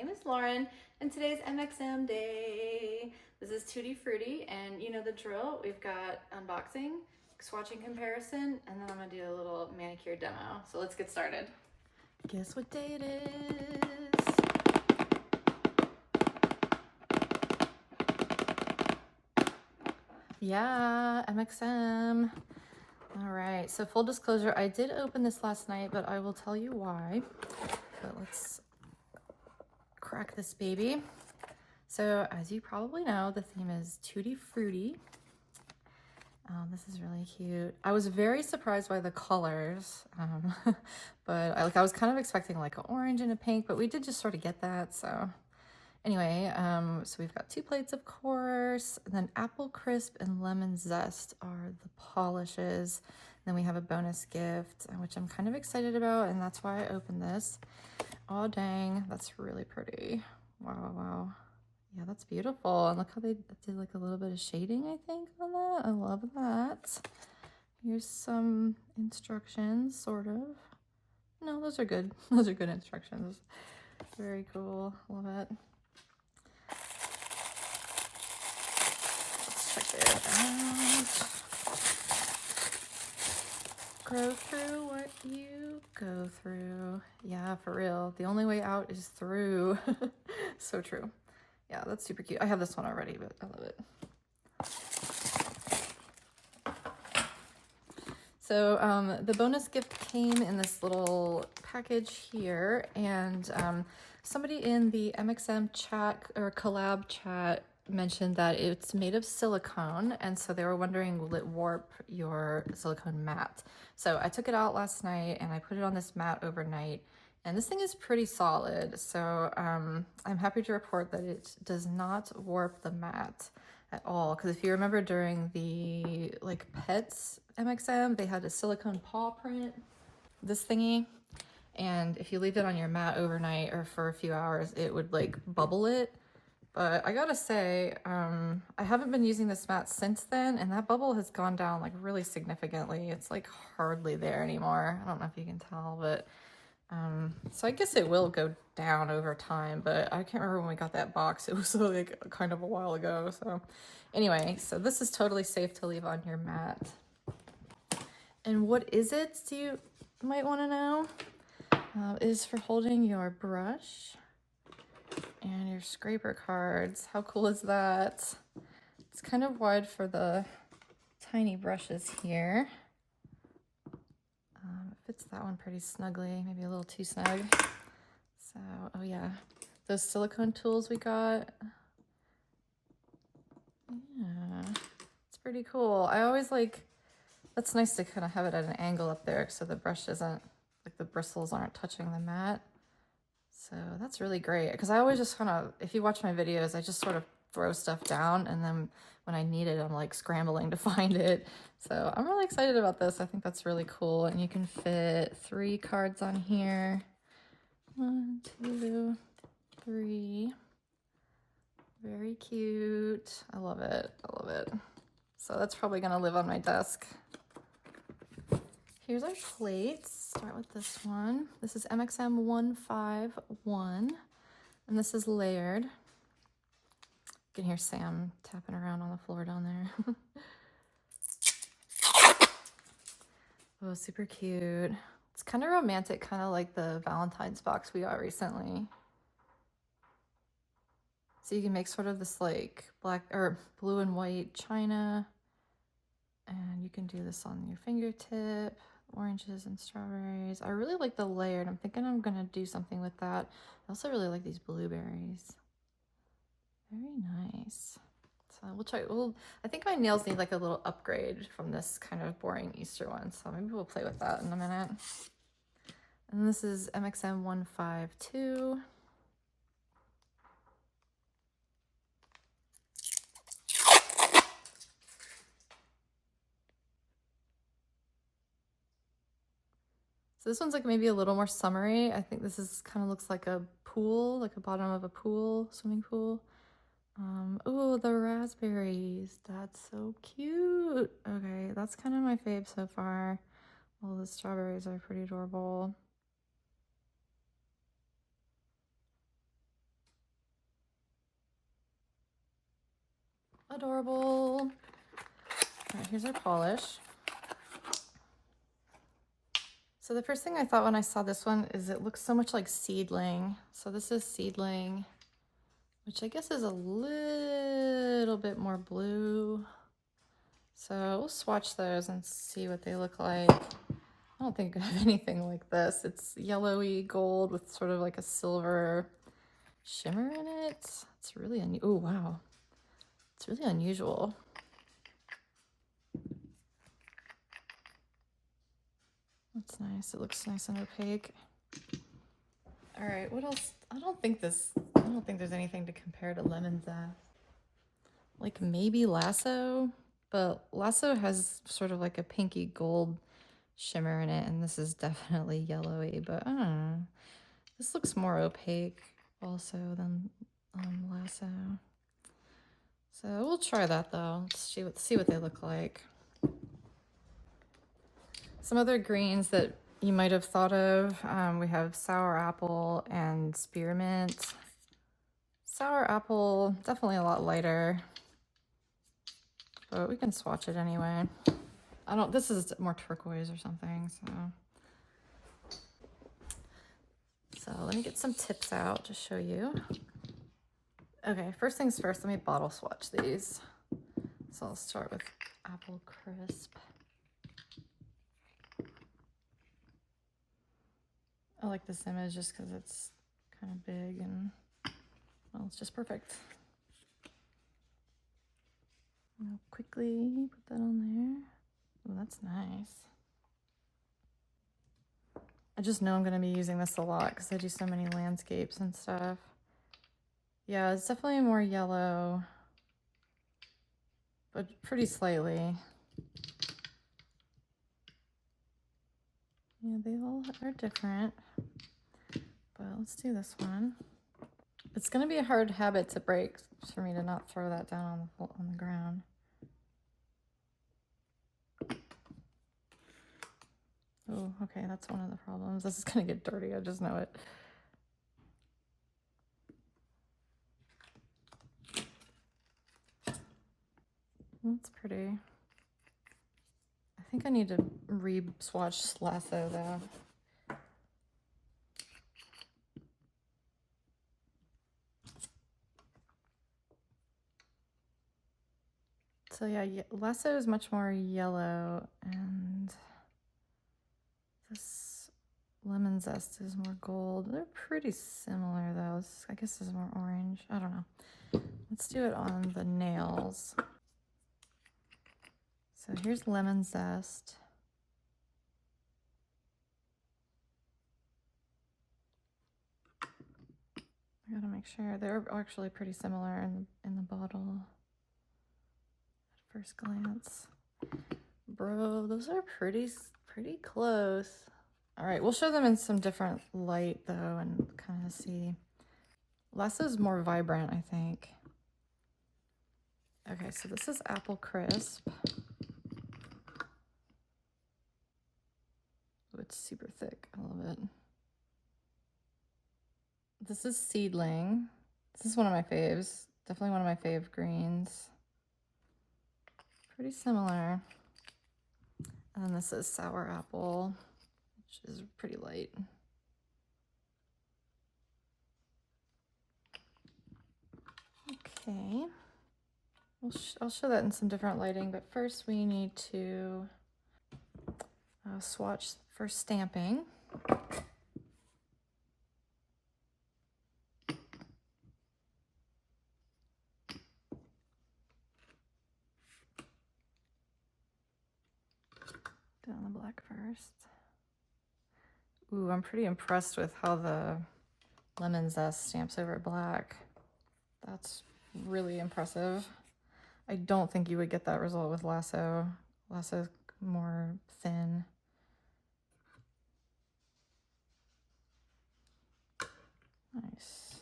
name is Lauren, and today's MXM day. This is Tutti Frutti, and you know the drill. We've got unboxing, swatching comparison, and then I'm gonna do a little manicure demo. So let's get started. Guess what day it is? Yeah, MXM. All right, so full disclosure, I did open this last night, but I will tell you why. But let's crack this baby. So as you probably know, the theme is Tutti Frutti. This is really cute. I was very surprised by the colors, but I was kind of expecting like an orange and a pink, but we did just sort of get that. So anyway, so we've got 2 plates, of course, and then apple crisp and lemon zest are the polishes. Then we have a bonus gift, which I'm kind of excited about, and that's why I opened this. Oh dang, that's really pretty. Wow, wow. Yeah, that's beautiful. And look how they did like a little bit of shading, I think, on that. I love that. Here's some instructions, sort of. No, those are good. Those are good instructions. Very cool. Love it. Let's check it out. Grow through what you go through. Yeah, for real. The only way out is through. So true. Yeah, that's super cute. I have this one already, but I love it. So the bonus gift came in this little package here, and somebody in the MXM chat or collab chat mentioned that it's made of silicone, and so they were wondering, will it warp your silicone mat? So I took it out last night and I put it on this mat overnight, and this thing is pretty solid. So I'm happy to report that it does not warp the mat at all. Because if you remember during the like pets MXM, they had a silicone paw print, this thingy. And if you leave it on your mat overnight or for a few hours, it would like bubble it. But I gotta say, I haven't been using this mat since then, and that bubble has gone down like really significantly. It's like hardly there anymore. I don't know if you can tell, but so I guess it will go down over time, but I can't remember when we got that box. It was like kind of a while ago. So anyway, so this is totally safe to leave on your mat. And what is it, you might want to know? It is for holding your brush and your scraper cards. How cool is that? It's kind of wide for the tiny brushes here. It fits that one pretty snugly, maybe a little too snug. So, oh yeah, those silicone tools we got. Yeah, it's pretty cool. I always that's nice to kind of have it at an angle up there so the brush isn't, like the bristles aren't touching the mat. So that's really great, because I always just kind of, if you watch my videos, I just sort of throw stuff down, and then when I need it, I'm like scrambling to find it. So I'm really excited about this. I think that's really cool. And you can fit 3 cards on here. 1, 2, 3. Very cute. I love it. I love it. So that's probably gonna live on my desk. Here's our plates. Start with this one. This is MXM 151, and this is layered. You can hear Sam tapping around on the floor down there. Oh, super cute. It's kind of romantic, kind of like the Valentine's box we got recently. So you can make sort of this like black or blue and white china, and you can do this on your fingertip. Oranges and strawberries. I really like the layered. I'm thinking I'm gonna do something with that. I also really like these blueberries. Very nice. So we'll try. I think my nails need like a little upgrade from this kind of boring Easter one. So maybe we'll play with that in a minute. And this is MXM 152. So this one's like maybe a little more summery. I think this is kind of looks like a pool, like a bottom of a pool, swimming pool. Oh, the raspberries. That's so cute. Okay, that's kind of my fave so far. All the strawberries are pretty adorable. Adorable. All right, here's our polish. So the first thing I thought when I saw this one is it looks so much like Seedling. So this is Seedling, which I guess is a little bit more blue. So we'll swatch those and see what they look like. I don't think I have anything like this. It's yellowy gold with sort of like a silver shimmer in it. It's really oh wow. It's really unusual. That's nice. It looks nice and opaque. All right, what else? I don't think there's anything to compare to Lemon Zest. Like maybe Lasso, but Lasso has sort of like a pinky gold shimmer in it, and this is definitely yellowy, but I don't know. This looks more opaque also than Lasso. So we'll try that though. Let's see what they look like. Some other greens that you might have thought of, we have sour apple and spearmint. Sour apple, definitely a lot lighter, but we can swatch it anyway. This is more turquoise or something, so let me get some tips out to show you. Okay, first things first, let me bottle swatch these. So I'll start with Apple Crisp. I like this image just because it's kind of big and, well, it's just perfect. I'll quickly put that on there. Oh, that's nice. I just know I'm going to be using this a lot because I do so many landscapes and stuff. Yeah, it's definitely more yellow, but pretty slightly. Yeah, they all are different, but let's do this one. It's going to be a hard habit to break for me to not throw that down on the ground. Oh, okay, that's one of the problems. This is going to get dirty, I just know it. That's pretty. I think I need to re-swatch Lasso though. So yeah, Lasso is much more yellow, and this Lemon Zest is more gold. They're pretty similar though. I guess this is more orange. I don't know. Let's do it on the nails. So here's Lemon Zest. I gotta make sure they're actually pretty similar in the bottle at first glance. Bro, those are pretty close. All right, we'll show them in some different light though and kind of see. Lasso's more vibrant, I think. Okay, so this is Apple Crisp. Oh, it's super thick. I love it. This is Seedling. This is one of my faves. Definitely one of my fave greens. Pretty similar. And then this is Sour Apple, which is pretty light. Okay. I'll show that in some different lighting, but first we need to swatch for stamping. Down the black first. Ooh, I'm pretty impressed with how the Lemon Zest stamps over black. That's really impressive. I don't think you would get that result with Lasso. Lasso's more thin. Nice.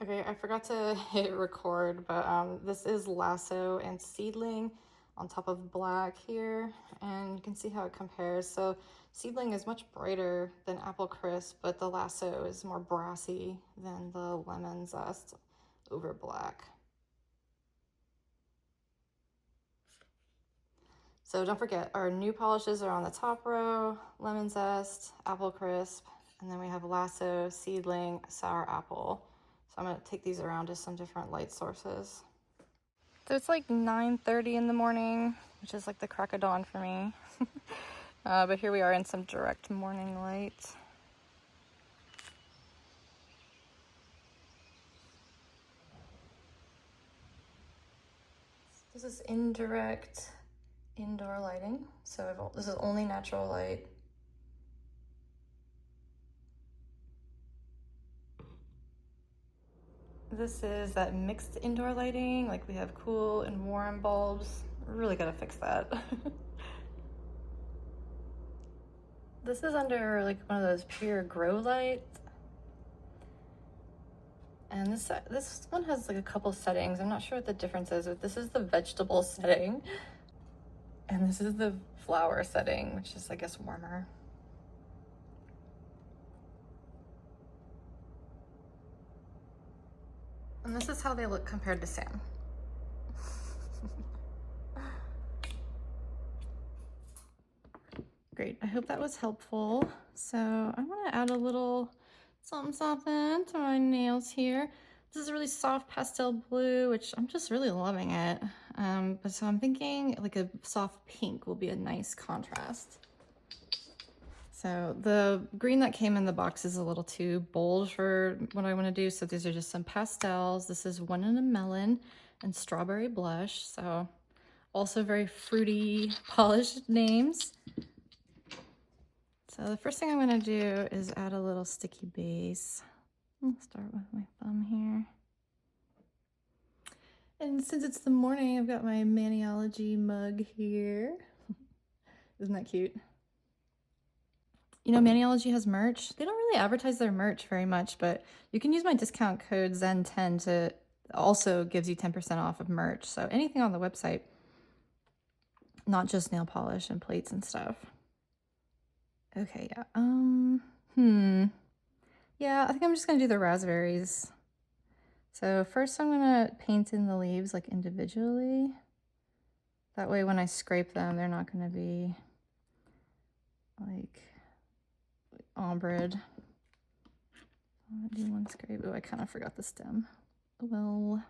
Okay, I forgot to hit record, but this is Lasso and Seedling on top of black here, and you can see how it compares. So Seedling is much brighter than Apple Crisp, but the Lasso is more brassy than the Lemon Zest. over black. So don't forget, our new polishes are on the top row: Lemon Zest, Apple Crisp, and then we have Lasso, Seedling, Sour Apple. So I'm gonna take these around to some different light sources. So it's like 9:30 in the morning, which is like the crack of dawn for me. But here we are in some direct morning light. This is indirect indoor lighting. So this is only natural light. This is that mixed indoor lighting. Like we have cool and warm bulbs. Really gotta fix that. This is under like one of those pure grow lights. And this one has like a couple settings. I'm not sure what the difference is, but this is the vegetable setting. And this is the flower setting, which is, I guess, warmer. And this is how they look compared to Sam. Great, I hope that was helpful. So I'm gonna add a little something to my nails here. This is a really soft pastel blue, which I'm just really loving it. But so I'm thinking like a soft pink will be a nice contrast. So the green that came in the box is a little too bold for what I want to do. So these are just some pastels. This is one in a melon and strawberry blush. So also very fruity, polished names. So the first thing I'm going to do is add a little sticky base. I'll start with my thumb here. And since it's the morning, I've got my Maniology mug here. Isn't that cute? You know, Maniology has merch. They don't really advertise their merch very much, but you can use my discount code ZEN10 to also gives you 10% off of merch. So anything on the website, not just nail polish and plates and stuff. Okay, yeah. Yeah, I think I'm just gonna do the raspberries. So first I'm gonna paint in the leaves like individually. That way when I scrape them, they're not gonna be like ombre. I'm gonna do one scrape. Oh, I kind of forgot the stem. Oh well.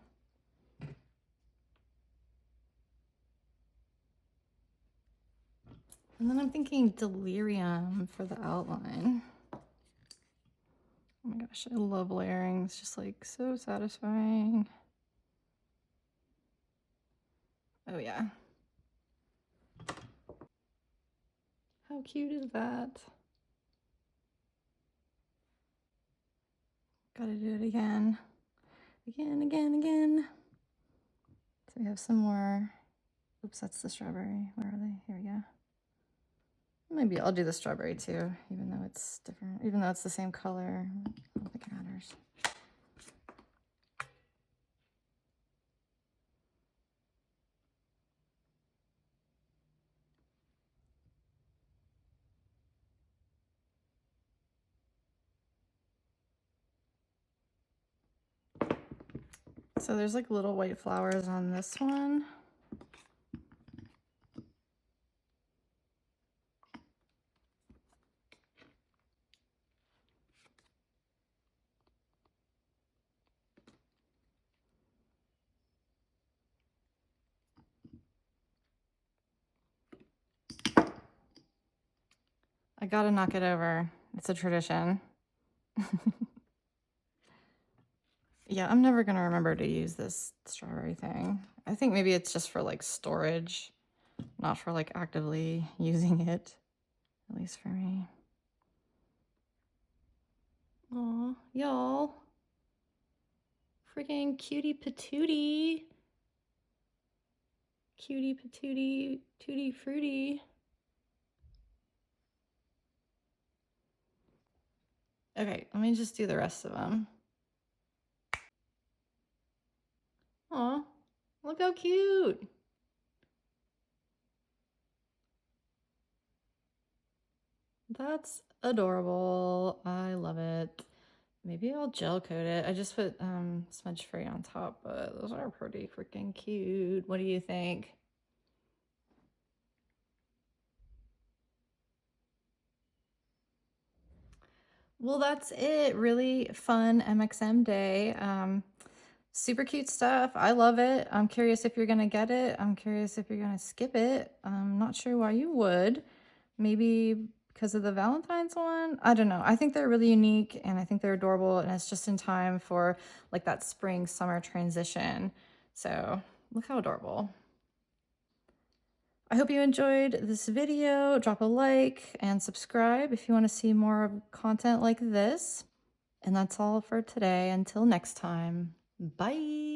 And then I'm thinking Delerium for the outline. Oh my gosh, I love layering. It's just like so satisfying. Oh yeah. How cute is that? Gotta do it again. Again. So we have some more. Oops, that's the strawberry. Where are they? Here we go. Maybe I'll do the strawberry too, even though it's different. Even though it's the same color, I don't think it matters. So there's like little white flowers on this one. I gotta knock it over. It's a tradition. Yeah, I'm never gonna remember to use this strawberry thing. I think maybe it's just for like storage, not for like actively using it, at least for me. Aw, y'all. Freaking cutie patootie. Cutie patootie, tutti frutti. Okay, let me just do the rest of them. Aw, look how cute. That's adorable. I love it. Maybe I'll gel coat it. I just put smudge free on top, but those are pretty freaking cute. What do you think? Well, that's it. Really fun MXM day. Super cute stuff. I love it. I'm curious if you're gonna get it. I'm curious if you're gonna skip it. I'm not sure why you would. Maybe because of the Valentine's one? I don't know. I think they're really unique and I think they're adorable, and it's just in time for like that spring summer transition. So look how adorable. I hope you enjoyed this video. Drop a like and subscribe if you want to see more content like this. And that's all for today. Until next time, bye.